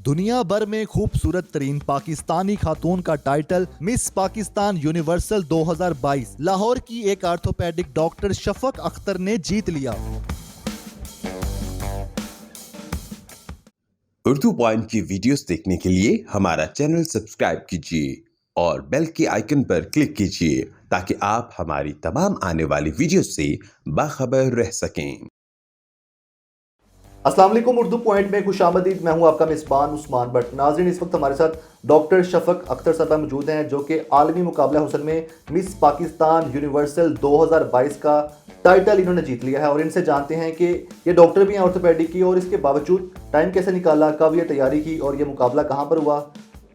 दुनिया भर में खूबसूरत तरीन पाकिस्तानी खातून का title miss Pakistan universal 2022 Lahore की एक आर्थोपेडिक डॉक्टर शफक अख्तर ने जीत लिया। उर्दू पॉइंट की वीडियोस देखने के लिए हमारा चैनल सब्सक्राइब कीजिए और बेल के आइकन पर क्लिक कीजिए ताकि आप हमारी तमाम आने वाली वीडियोस से बाखबर रह सकें। अस्सलाम वालेकुम, उर्दू पॉइंट में खुशामदीद। मैं हूं आपका मेज़बान उस्मान भट्ट। नाज़रीन, इस वक्त हमारे साथ डॉक्टर शफक अख्तर साहब मौजूद हैं जो कि आलमी मुकाबला हुस्न में मिस पाकिस्तान यूनिवर्सल 2022 का टाइटल इन्होंने जीत लिया है। और इनसे जानते हैं कि ये डॉक्टर भी हैं ऑर्थोपेडिक की, और इसके बावजूद टाइम कैसे निकाला, कब ये तैयारी की और ये मुकाबला कहाँ पर हुआ,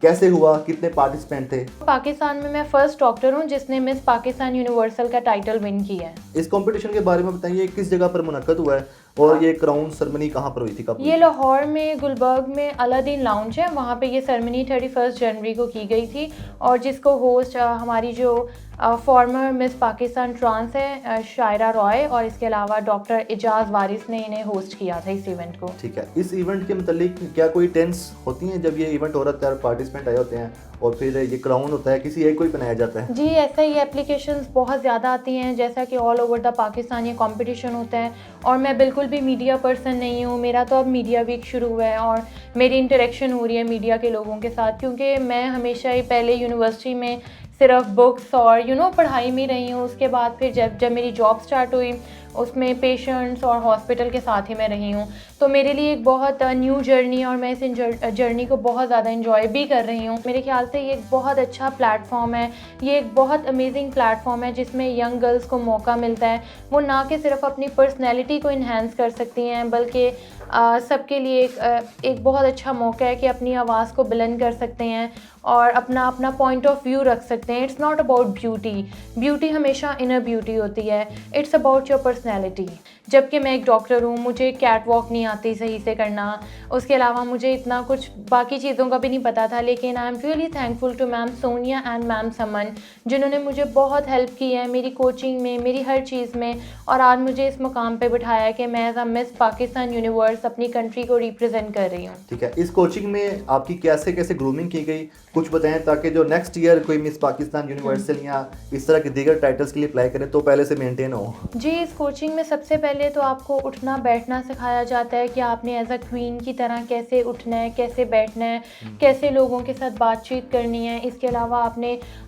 कैसे हुआ, कितने पार्टिसिपेंट थे। पाकिस्तान में मैं फर्स्ट डॉक्टर हूँ जिसने मिस पाकिस्तान यूनिवर्सल का टाइटल विन किया है। इस कंपटीशन के बारे में बताइए, किस जगह पर मुनक्कद हुआ है और ये क्राउन सेरेमनी कहाँ पर हुई थी, कब? ये लाहौर में गुलबर्ग में अलादीन लाउंज है, वहाँ पे ये सेरेमनी 31 जनवरी को की गई थी। और जिसको होस्ट हमारी जो फॉर्मर मिस पाकिस्तान ट्रांस है शायरा रॉय, और इसके अलावा डॉक्टर इजाज़ वारिस ने इन्हें होस्ट किया था इस इवेंट को। ठीक है, इस इवेंट के मतलब क्या कोई टेंस होती हैं जब ये इवेंट हो रहा है, पार्टिसिपेंट आए होते हैं और फिर ये क्राउन होता है, किसी एक को ही बनाया जाता है? जी, ऐसा ही एप्लीकेशंस बहुत ज़्यादा आती हैं, जैसा कि ऑल ओवर द पाकिस्तान ये कंपटीशन होता है। और मैं बिल्कुल भी मीडिया पर्सन नहीं हूँ, मेरा तो अब मीडिया वीक शुरू हुआ है और मेरी इंटरेक्शन हो रही है मीडिया के लोगों के साथ, क्योंकि मैं हमेशा ही पहले यूनिवर्सिटी में सिर्फ बुक्स और पढ़ाई में रही हूँ। उसके बाद फिर जब मेरी जॉब स्टार्ट हुई उसमें पेशेंट्स और हॉस्पिटल के साथ ही मैं रही हूँ। तो मेरे लिए एक बहुत न्यू जर्नी, और मैं इस जर्नी को बहुत ज़्यादा इंजॉय भी कर रही हूँ। मेरे ख्याल से ये एक बहुत अच्छा प्लेटफॉर्म है, ये एक बहुत अमेजिंग प्लेटफॉर्म है जिसमें यंग गर्ल्स को मौका मिलता है। वो ना कि सिर्फ अपनी पर्सनैलिटी को इन्हेंस कर सकती हैं, बल्कि सबके लिए एक बहुत अच्छा मौका है कि अपनी आवाज़ को बुलंद कर सकते हैं और अपना पॉइंट ऑफ व्यू रख सकते हैं। इट्स नॉट अबाउट ब्यूटी हमेशा इनर ब्यूटी होती है, इट्स अबाउट योर पर्सनैलिटी। जबकि मैं एक डॉक्टर हूँ, मुझे कैट वॉक नहीं आती सही से करना, उसके अलावा मुझे इतना कुछ बाकी चीज़ों का भी नहीं पता था। लेकिन I am really thankful to ma'am Sonia and ma'am Saman, जिन्होंने मुझे बहुत हेल्प की है मेरी कोचिंग में, मेरी हर चीज़ में, और आज मुझे इस मुकाम पे बिठाया कि मैं as a Miss Pakistan Universe अपनी कंट्री को रिप्रेजेंट कर रही हूँ। ठीक है, इस कोचिंग में आपकी कैसे कैसे ग्रूमिंग की गई, कुछ बताएं, ताकि जो नेक्स्ट ईयर कोई मिस पाकिस्तान यूनिवर्सल या इस तरह के दीगर टाइटल्स के लिए अप्लाई करें तो पहले से मेंटेन हो। जी, इस कोचिंग में सबसे पहले तो आपको उठना बैठना सिखाया जाता है कि आपने एज अ क्वीन की तरह कैसे उठना है, कैसे बैठना है, कैसे लोगों के साथ बातचीत करनी है। इसके अलावा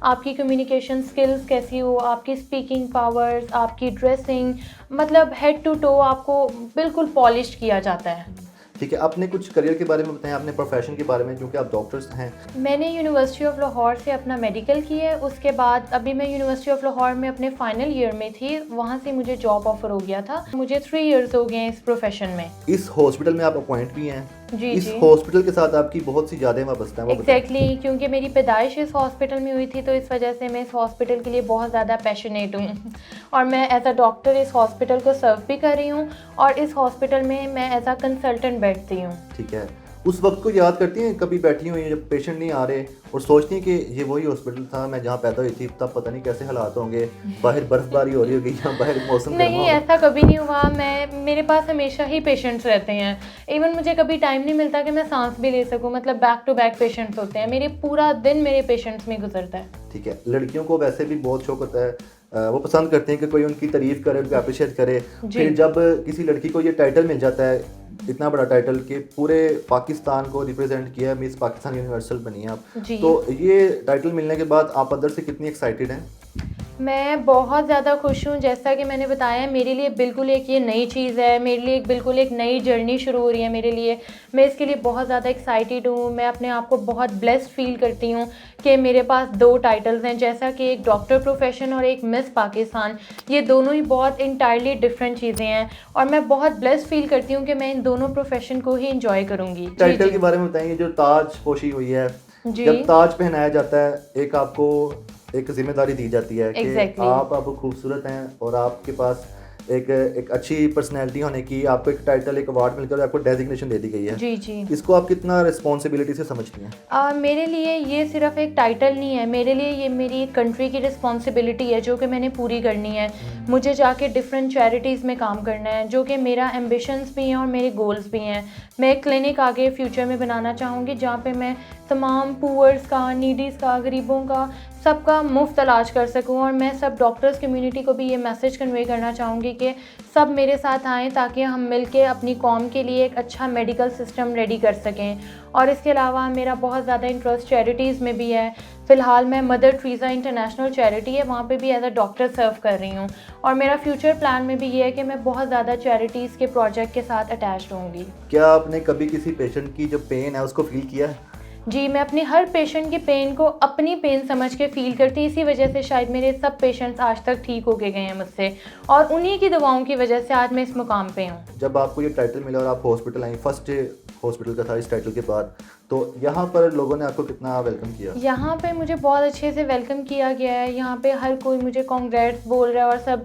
आपकी कम्युनिकेशन स्किल्स कैसी हो, आपकी स्पीकिंग पावर्स, आपकी ड्रेसिंग, मतलब हेड टू टो आपको बिल्कुल पॉलिश किया जाता है। ठीक है, आपने कुछ करियर के बारे में बताया, अपने प्रोफेशन के बारे में, क्योंकि आप डॉक्टर्स हैं। मैंने यूनिवर्सिटी ऑफ लाहौर से अपना मेडिकल किया है। उसके बाद अभी मैं यूनिवर्सिटी ऑफ लाहौर में अपने फाइनल ईयर में थी, वहाँ से मुझे जॉब ऑफर हो गया था। मुझे 3 इयर्स हो गए हैं इस प्रोफेशन में। इस हॉस्पिटल में आप अपॉइंट भी हैं। जी, इस जी। हॉस्पिटल के साथ आपकी बहुत सी ज़्यादा वाबस्ता है। एग्जैक्टली, क्योंकि मेरी पैदाइश इस हॉस्पिटल में हुई थी, तो इस वजह से मैं इस हॉस्पिटल के लिए बहुत ज़्यादा पैशनेट हूँ। और मैं एज अ डॉक्टर इस हॉस्पिटल को सर्व भी कर रही हूँ, और इस हॉस्पिटल में मैं एज अ कंसल्टेंट बैठती हूँ। ठीक है, उस वक्त को याद करती हैं, कभी बैठी हुई जब पेशेंट नहीं आ रहे और सोचती हैं कि ये वही हॉस्पिटल था मैं जहाँ पैदा हुई थी, तब पता नहीं कैसे हालात होंगे, बाहर बर्फबारी हो रही होगी या बाहर मौसम नहीं, ऐसा कभी नहीं हुआ। मेरे पास हमेशा ही पेशेंट्स रहते हैं। इवन मुझे कभी टाइम नहीं मिलता कि मैं सांस भी ले सकूं, मतलब बैक टू बैक पेशेंट्स होते हैं, मेरे पूरा दिन मेरे पेशेंट्स में गुजरता है। ठीक है, लड़कियों को वैसे भी बहुत शौक होता है, वो पसंद करते हैं कि कोई उनकी तारीफ करे, उनको अप्रिशिएट करे। फिर जब किसी लड़की को ये टाइटल मिल जाता है, इतना बड़ा टाइटल कि पूरे पाकिस्तान को रिप्रेजेंट किया, मिस पाकिस्तान यूनिवर्सल बनी है आप, तो ये टाइटल मिलने के बाद आप अंदर से कितनी एक्साइटेड हैं? मैं बहुत ज़्यादा खुश हूँ। जैसा कि मैंने बताया, मेरे लिए बिल्कुल एक ये नई चीज़ है, मेरे लिए बिल्कुल एक नई जर्नी शुरू हो रही है मेरे लिए। मैं इसके लिए बहुत ज़्यादा एक्साइटेड हूँ। मैं अपने आप को बहुत ब्लेस्ड फील करती हूँ कि मेरे पास 2 टाइटल्स हैं, जैसा कि एक डॉक्टर प्रोफेशन और एक मिस पाकिस्तान। ये दोनों ही बहुत इंटायरली डिफरेंट चीज़ें हैं, और मैं बहुत ब्लेस्ड फील करती हूँ कि मैं इन दोनों प्रोफेशन को ही इंजॉय करूँगी। टाइटल के बारे में बताएंगे, जो ताज पोशी हुई है, जब ताज पहनाया जाता है, एक आपको एक जिम्मेदारी दी जाती है कि आप अब खूबसूरत हैं और आपके पास एक अच्छी पर्सनैलिटी होने की आपको एक टाइटल, एक अवार्ड मिलकर आपको डेजिग्नेशन दे दी गई है। जी जी। इसको आप कितना रिस्पॉन्सिबिलिटी से समझती हैं? मेरे लिए ये सिर्फ एक टाइटल नहीं है, मेरे लिए ये मेरी एक कंट्री की रिस्पॉन्सिबिलिटी है जो कि मैंने पूरी करनी है। मुझे जाके डिफरेंट चैरिटीज़ में काम करना है, जो कि मेरा एम्बिशंस भी हैं और मेरे गोल्स भी हैं। मैं एक क्लिनिक आगे फ्यूचर में बनाना चाहूँगी जहाँ पे मैं तमाम पुअर्स का, नीडीज़ का, गरीबों का, सबका मुफ्त इलाज कर सकूं। और मैं सब डॉक्टर्स कम्युनिटी को भी ये मैसेज कन्वे करना चाहूँगी कि सब मेरे साथ आएँ ताकि हम मिलके अपनी कौम के लिए एक अच्छा मेडिकल सिस्टम रेडी कर सकें। और इसके अलावा मेरा बहुत ज़्यादा इंटरेस्ट चैरिटीज़ में भी है। फ़िलहाल मैं मदर ट्रीज़ा इंटरनेशनल चैरिटी है, वहाँ पे भी एज अ डॉक्टर सर्व कर रही हूँ। और मेरा फ्यूचर प्लान में भी ये है कि मैं बहुत ज़्यादा चैरिटीज़ के प्रोजेक्ट के साथ अटैच्ड होंगी। क्या आपने कभी किसी पेशेंट की जो पेन है उसको फील किया है? जी, मैं अपने हर पेशेंट की पेन को अपनी पेन समझ के फ़ील करती, इसी वजह से शायद मेरे सब पेशेंट्स आज तक ठीक होके गए हैं मुझसे, और उन्हीं की दवाओं की वजह से आज मैं इस मुकाम पे हूँ। जब आपको ये टाइटल मिला और आप हॉस्पिटल आई, फर्स्ट हॉस्पिटल का था इस टाइटल के बाद, तो यहाँ पर लोगों ने आपको कितना वेलकम किया? यहाँ पे मुझे बहुत अच्छे से वेलकम किया गया है। यहाँ पे हर कोई मुझे कॉन्ग्रेट्स बोल रहा है और सब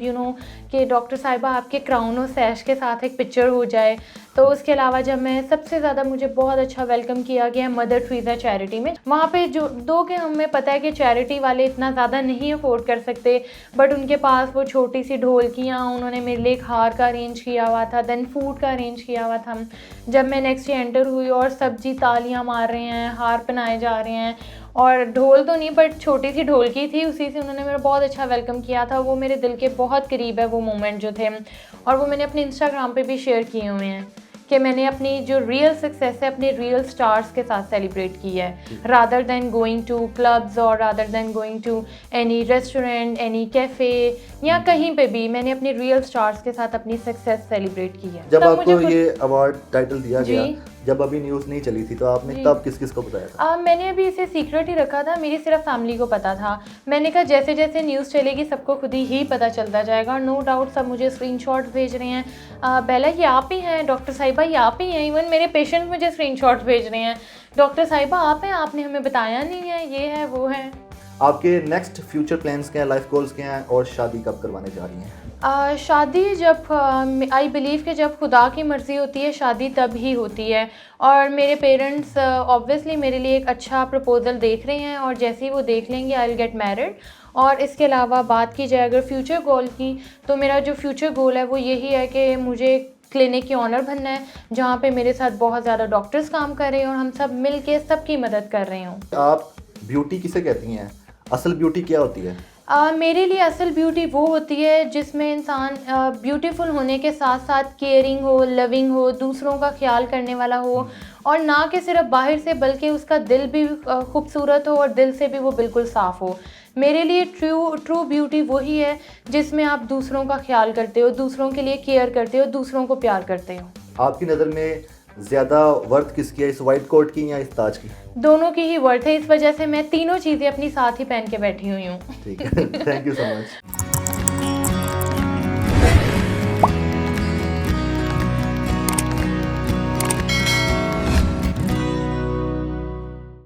कि डॉक्टर साहिबा आपके क्राउन और सैश के साथ एक पिक्चर हो जाए। तो उसके अलावा जब मैं सबसे ज़्यादा मुझे बहुत अच्छा वेलकम किया गया मदर ट्रीज़ा चैरिटी में। वहाँ पे जो दो के हमें पता है कि चैरिटी वाले इतना ज़्यादा नहीं अफोर्ड कर सकते, बट उनके पास वो छोटी सी ढोलकियाँ, उन्होंने मेरे लिए एक हार का अरेंज किया हुआ था, देन फूड का अरेंज किया हुआ था। जब मैं नेक्स्ट एंटर हुई और सब्जी तालियाँ मार रहे हैं, हार पहनाए जा रहे हैं, और ढोल तो नहीं बट छोटी सी ढोलकी थी, उसी से उन्होंने मेरा बहुत अच्छा वेलकम किया था। वो मेरे दिल के बहुत करीब है वो मोमेंट जो थे, और वो मैंने अपने इंस्टाग्राम पे भी शेयर किए हुए हैं कि मैंने अपनी जो रियल सक्सेस है अपने रियल स्टार्स के साथ सेलिब्रेट की है, rather than going to clubs और rather than going to any restaurant, any cafe या कहीं पे भी मैंने अपने रियल स्टार्स के साथ अपनी सक्सेस सेलिब्रेट की है। जब तब आपको मुझे ये अवार्ड टाइटल दिया जी। गया, जब अभी न्यूज़ नहीं चली थी, तो आपने जी। तब किस किस को बताया था? मैंने अभी इसे सीक्रेट ही रखा था, मेरी सिर्फ फैमिली को पता था। मैंने कहा जैसे जैसे न्यूज़ चलेगी सबको खुद ही पता चलता जाएगा, और नो डाउट सब मुझे स्क्रीनशॉट्स भेज रहे हैं, बेला ये आप ही हैं, डॉक्टर साहिबा ये आप ही हैं। इवन मेरे पेशेंट मुझे स्क्रीनशॉट्स भेज रहे हैं, डॉक्टर साहिबा आप हैं, आपने हमें बताया नहीं है, ये है वो है। आपके नेक्स्ट फ्यूचर प्लान्स क्या हैं, लाइफ गोल्स क्या हैं, और शादी कब करवाने जा रही हैं? शादी जब आई बिलीव कि जब खुदा की मर्ज़ी होती है शादी तब ही होती है, और मेरे पेरेंट्स ऑब्वियसली मेरे लिए एक अच्छा प्रपोज़ल देख रहे हैं, और जैसे ही वो देख लेंगे आई विल गेट मैरिड। और इसके अलावा बात की जाए अगर फ्यूचर गोल की, तो मेरा जो फ्यूचर गोल है वो यही है कि मुझे क्लिनिक की ऑनर बनना है जहाँ पे मेरे साथ बहुत ज़्यादा डॉक्टर्स काम कर रहे हैं और हम सब मिल के सबकी मदद कर रहे हों। आप ब्यूटी किसे कहती हैं? असल ब्यूटी क्या होती है? मेरे लिए असल ब्यूटी वो होती है जिसमें इंसान ब्यूटीफुल होने के साथ साथ केयरिंग हो, लविंग हो, दूसरों का ख्याल करने वाला हो, और ना कि सिर्फ बाहर से बल्कि उसका दिल भी खूबसूरत हो और दिल से भी वो बिल्कुल साफ़ हो। मेरे लिए ट्रू ब्यूटी वही है जिसमें आप दूसरों का ख्याल करते हो, दूसरों के लिए केयर करते हो, दूसरों को प्यार करते हो। आपकी नज़र में ज़्यादा वर्थ किसकी है, इस वाइट कोट की या इस ताज की? दोनों की ही वर्थ है, इस वजह से मैं तीनों चीज़ें अपनी साथ ही पहन के बैठी हुई हूँ। ठीक है, थैंक यू सो मच।